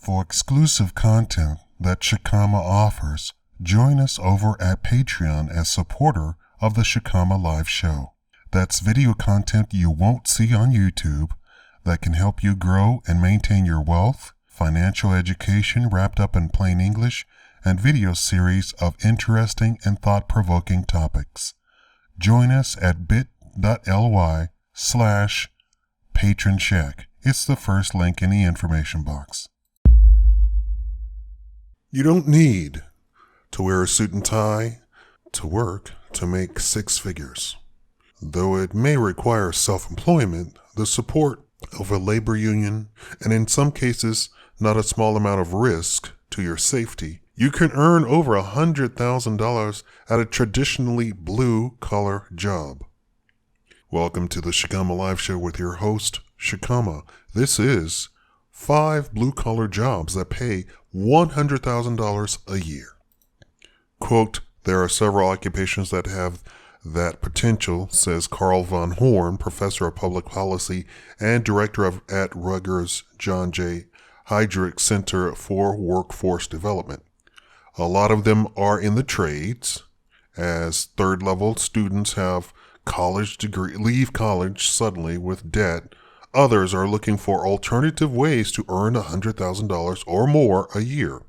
For exclusive content that Shikama offers, join us over at Patreon as supporter of the Shikama Live Show. That's video content you won't see on YouTube that can help you grow and maintain your wealth, financial education wrapped up in plain English, and video series of interesting and thought-provoking topics. Join us at bit.ly/PatronShack. It's the first link in the information box. You don't need to wear a suit and tie to work to make six figures. Though it may require self-employment, the support of a labor union, and in some cases, not a small amount of risk to your safety, you can earn over $100,000 at a traditionally blue-collar job. Welcome to the Shikama Live Show with your host, Shikama. This is 5 blue-collar jobs that pay $100,000 a year. Quote, there are several occupations that have that potential, says Carl von Horn, professor of public policy and director at Rutgers John J. Heydrich Center for Workforce Development. A lot of them are in the trades, as third-level students have leave college suddenly with debt. Others are looking for alternative ways to earn $100,000 or more a year.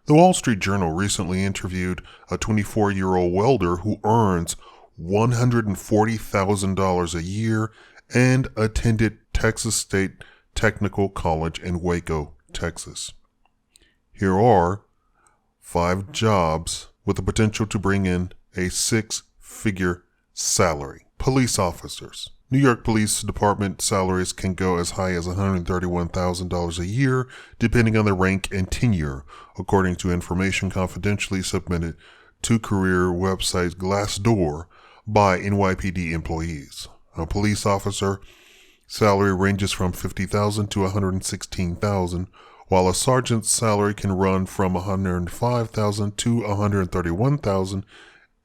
The Wall Street Journal recently interviewed a 24-year-old welder who earns $140,000 a year and attended Texas State Technical College in Waco, Texas. Here are 5 jobs with the potential to bring in a 6-figure salary. Police officers. New York Police Department salaries can go as high as $131,000 a year, depending on the rank and tenure, according to information confidentially submitted to career website Glassdoor by NYPD employees. A police officer salary ranges from $50,000 to $116,000, while a sergeant's salary can run from $105,000 to $131,000,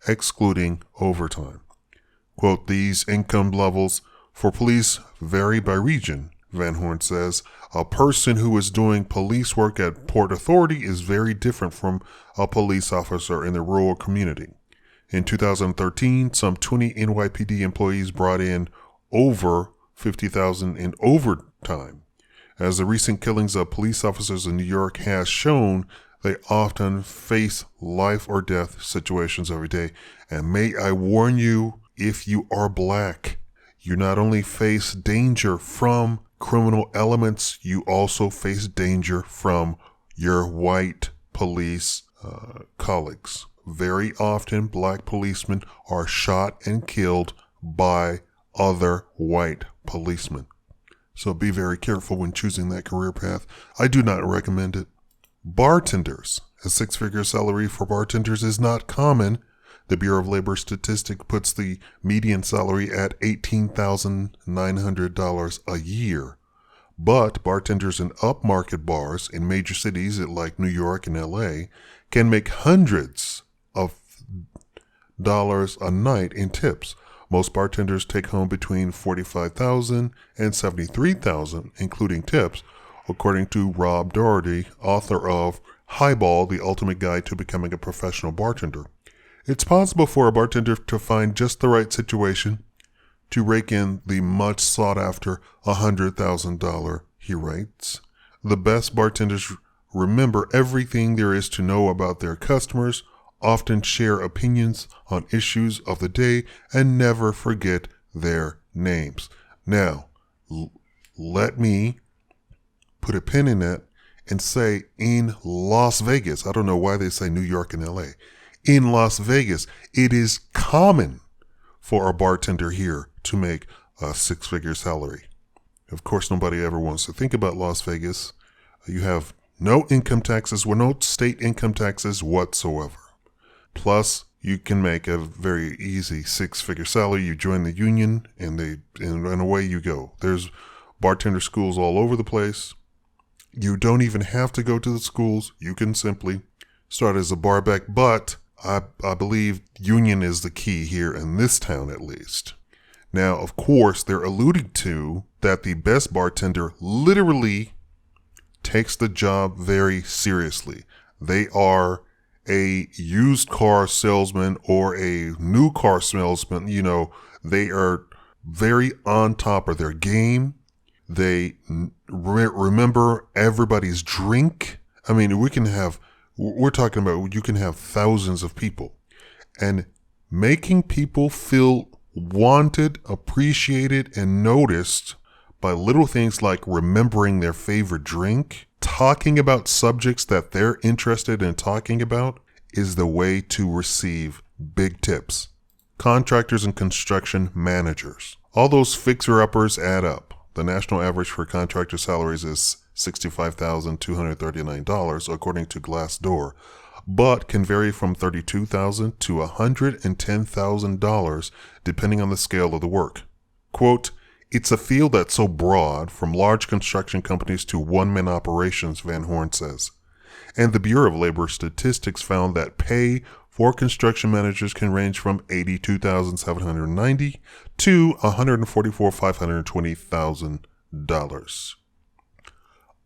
excluding overtime. Quote, these income levels for police vary by region, Van Horn says. A person who is doing police work at Port Authority is very different from a police officer in the rural community. In 2013, some 20 NYPD employees brought in over $50,000 in overtime. As the recent killings of police officers in New York has shown, they often face life or death situations every day. And may I warn you, if you are black, you not only face danger from criminal elements, you also face danger from your white police colleagues. Very often, black policemen are shot and killed by other white policemen. So be very careful when choosing that career path. I do not recommend it. Bartenders. A 6-figure salary for bartenders is not common. The Bureau of Labor Statistics puts the median salary at $18,900 a year. But bartenders in upmarket bars in major cities like New York and LA can make hundreds of dollars a night in tips. Most bartenders take home between $45,000 and $73,000, including tips, according to Rob Doherty, author of Highball, The Ultimate Guide to Becoming a Professional Bartender. It's possible for a bartender to find just the right situation to rake in the much sought-after $100,000, he writes. The best bartenders remember everything there is to know about their customers, often share opinions on issues of the day, and never forget their names. Now, let me put a pin in that and say in Las Vegas, I don't know why they say New York and LA. In Las Vegas, it is common for a bartender here to make a 6-figure salary. Of course, nobody ever wants to think about Las Vegas. You have no income taxes, no state income taxes whatsoever. Plus, you can make a very easy 6-figure salary. You join the union and away you go. There's bartender schools all over the place. You don't even have to go to the schools. You can simply start as a barback, but I believe union is the key here in this town at least. Now, of course, they're alluding to that the best bartender literally takes the job very seriously. They are a used car salesman or a new car salesman. They are very on top of their game. They remember everybody's drink. I mean, we're talking about, you can have thousands of people, and making people feel wanted, appreciated, and noticed by little things like remembering their favorite drink, talking about subjects that they're interested in talking about, is the way to receive big tips. Contractors and construction managers. All those fixer-uppers add up. The national average for contractor salaries is $65,239, according to Glassdoor, but can vary from $32,000 to $110,000 depending on the scale of the work. Quote, "It's a field that's so broad, from large construction companies to one-man operations," Van Horn says. And the Bureau of Labor Statistics found that pay for construction managers can range from $82,790 to $144,520,000.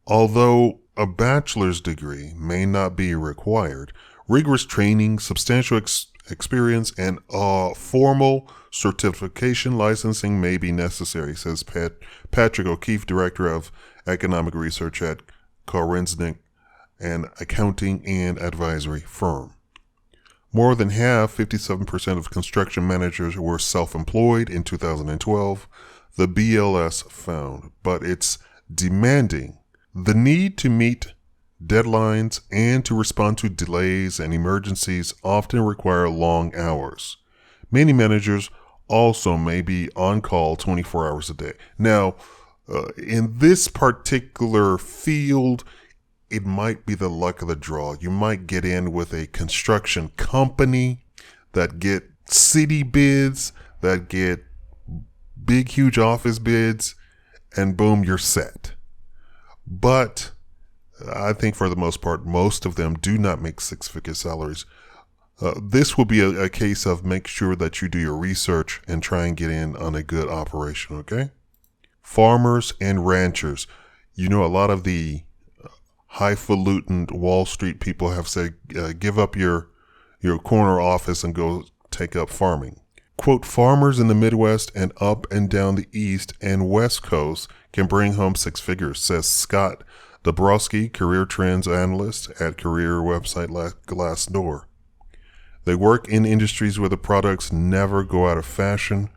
Although a bachelor's degree may not be required, rigorous training, substantial experience, and formal certification licensing may be necessary, says Patrick O'Keefe, Director of Economic Research at Korensnik, an accounting and advisory firm. More than half, 57% of construction managers were self-employed in 2012, the BLS found, but it's demanding. The need to meet deadlines and to respond to delays and emergencies often require long hours. Many managers also may be on call 24 hours a day. Now, in this particular field, it might be the luck of the draw. You might get in with a construction company that get city bids, that get big, huge office bids, and boom, you're set. But I think for the most part, most of them do not make six-figure salaries. This will be a case of make sure that you do your research and try and get in on a good operation, okay? Farmers and ranchers. A lot of the highfalutin Wall Street people have said, give up your corner office and go take up farming. Quote, "Farmers in the Midwest and up and down the East and West Coast can bring home six figures," says Scott Dabrowski, career trends analyst at career website Glassdoor. They work in industries where the products never go out of fashion.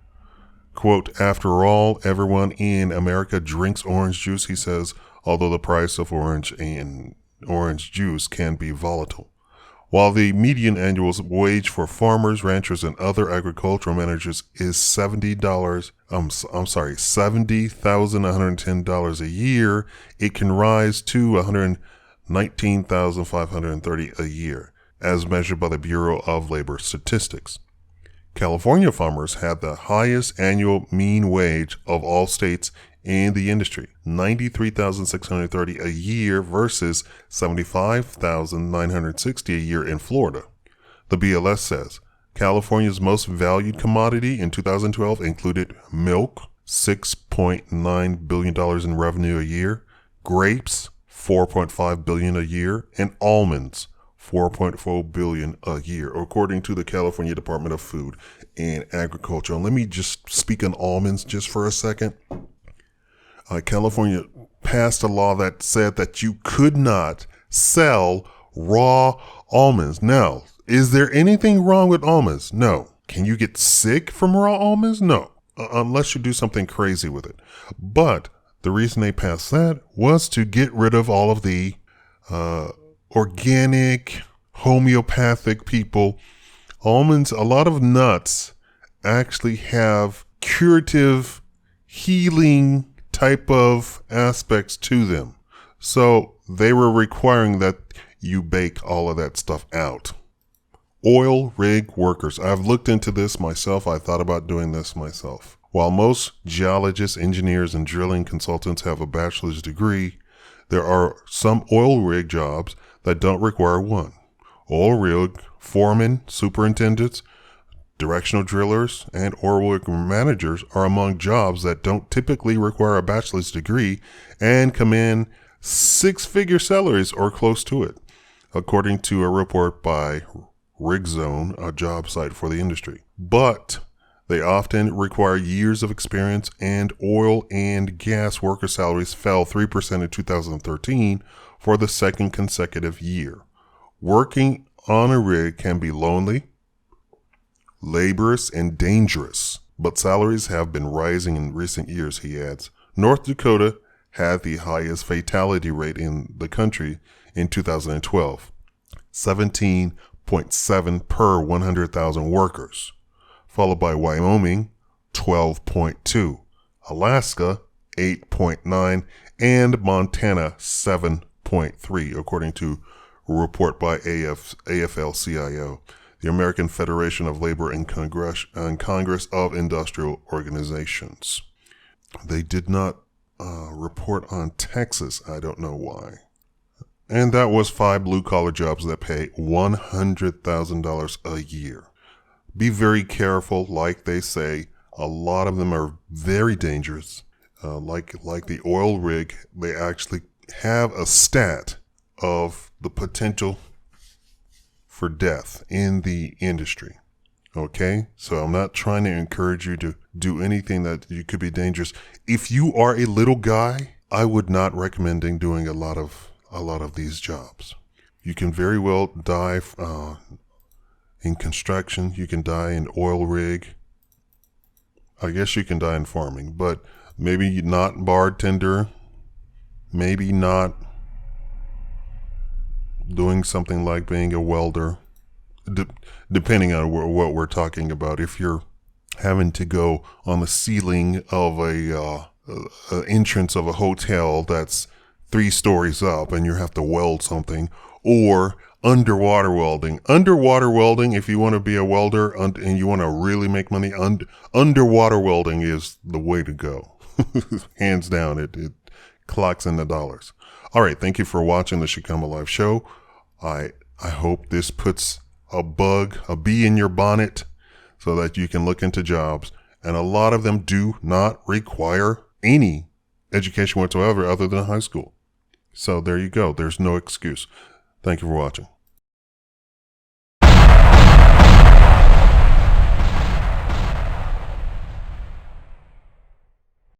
Quote, "After all, everyone in America drinks orange juice," he says, although the price of orange and orange juice can be volatile. While the median annual wage for farmers, ranchers, and other agricultural managers is $70,110 a year, it can rise to $119,530 a year, as measured by the Bureau of Labor Statistics. California farmers had the highest annual mean wage of all states in the industry, $93,630 a year versus $75,960 a year in Florida. The BLS says California's most valued commodity in 2012 included milk, $6.9 billion in revenue a year, grapes, $4.5 billion a year, and almonds, $4.4 billion a year, according to the California Department of Food and Agriculture. And let me just speak on almonds just for a second. California passed a law that said that you could not sell raw almonds. Now, is there anything wrong with almonds? No. Can you get sick from raw almonds? No, unless you do something crazy with it. But the reason they passed that was to get rid of all of the organic, homeopathic people. Almonds, a lot of nuts actually have curative, healing type of aspects to them. So they were requiring that you bake all of that stuff out. Oil rig workers. I've looked into this myself. I thought about doing this myself. While most geologists, engineers, and drilling consultants have a bachelor's degree, there are some oil rig jobs that don't require one. Oil rig foremen, superintendents, directional drillers, and oil rig managers are among jobs that don't typically require a bachelor's degree and come in six-figure salaries or close to it, according to a report by RigZone, a job site for the industry. But they often require years of experience, and oil and gas worker salaries fell 3% in 2013 for the second consecutive year. Working on a rig can be lonely, laborious, and dangerous, but salaries have been rising in recent years, he adds. North Dakota had the highest fatality rate in the country in 2012, 17.7 per 100,000 workers, followed by Wyoming, 12.2, Alaska, 8.9, and Montana, 7.3, according to a report by AFL-CIO, the American Federation of Labor and Congress of Industrial Organizations. They did not report on Texas. I don't know why. And that was 5 blue-collar jobs that pay $100,000 a year. Be very careful. Like they say, a lot of them are very dangerous. Like the oil rig, they actually have a stat of the potential for death in the industry. Okay? So I'm not trying to encourage you to do anything that you could be dangerous. If you are a little guy, I would not recommend doing a lot of these jobs. You can very well die in construction. You can die in oil rig. I guess you can die in farming, but maybe not bartender. Maybe not doing something like being a welder, depending on what we're talking about. If you're having to go on the ceiling of a entrance of a hotel that's 3 stories up and you have to weld something, or underwater welding. Underwater welding, if you want to be a welder and you want to really make money, underwater welding is the way to go. Hands down, it clocks in the dollars. All right, thank you for watching the Shikama Live Show. I hope this puts a bee in your bonnet so that you can look into jobs. And a lot of them do not require any education whatsoever other than high school. So there you go. There's no excuse. Thank you for watching.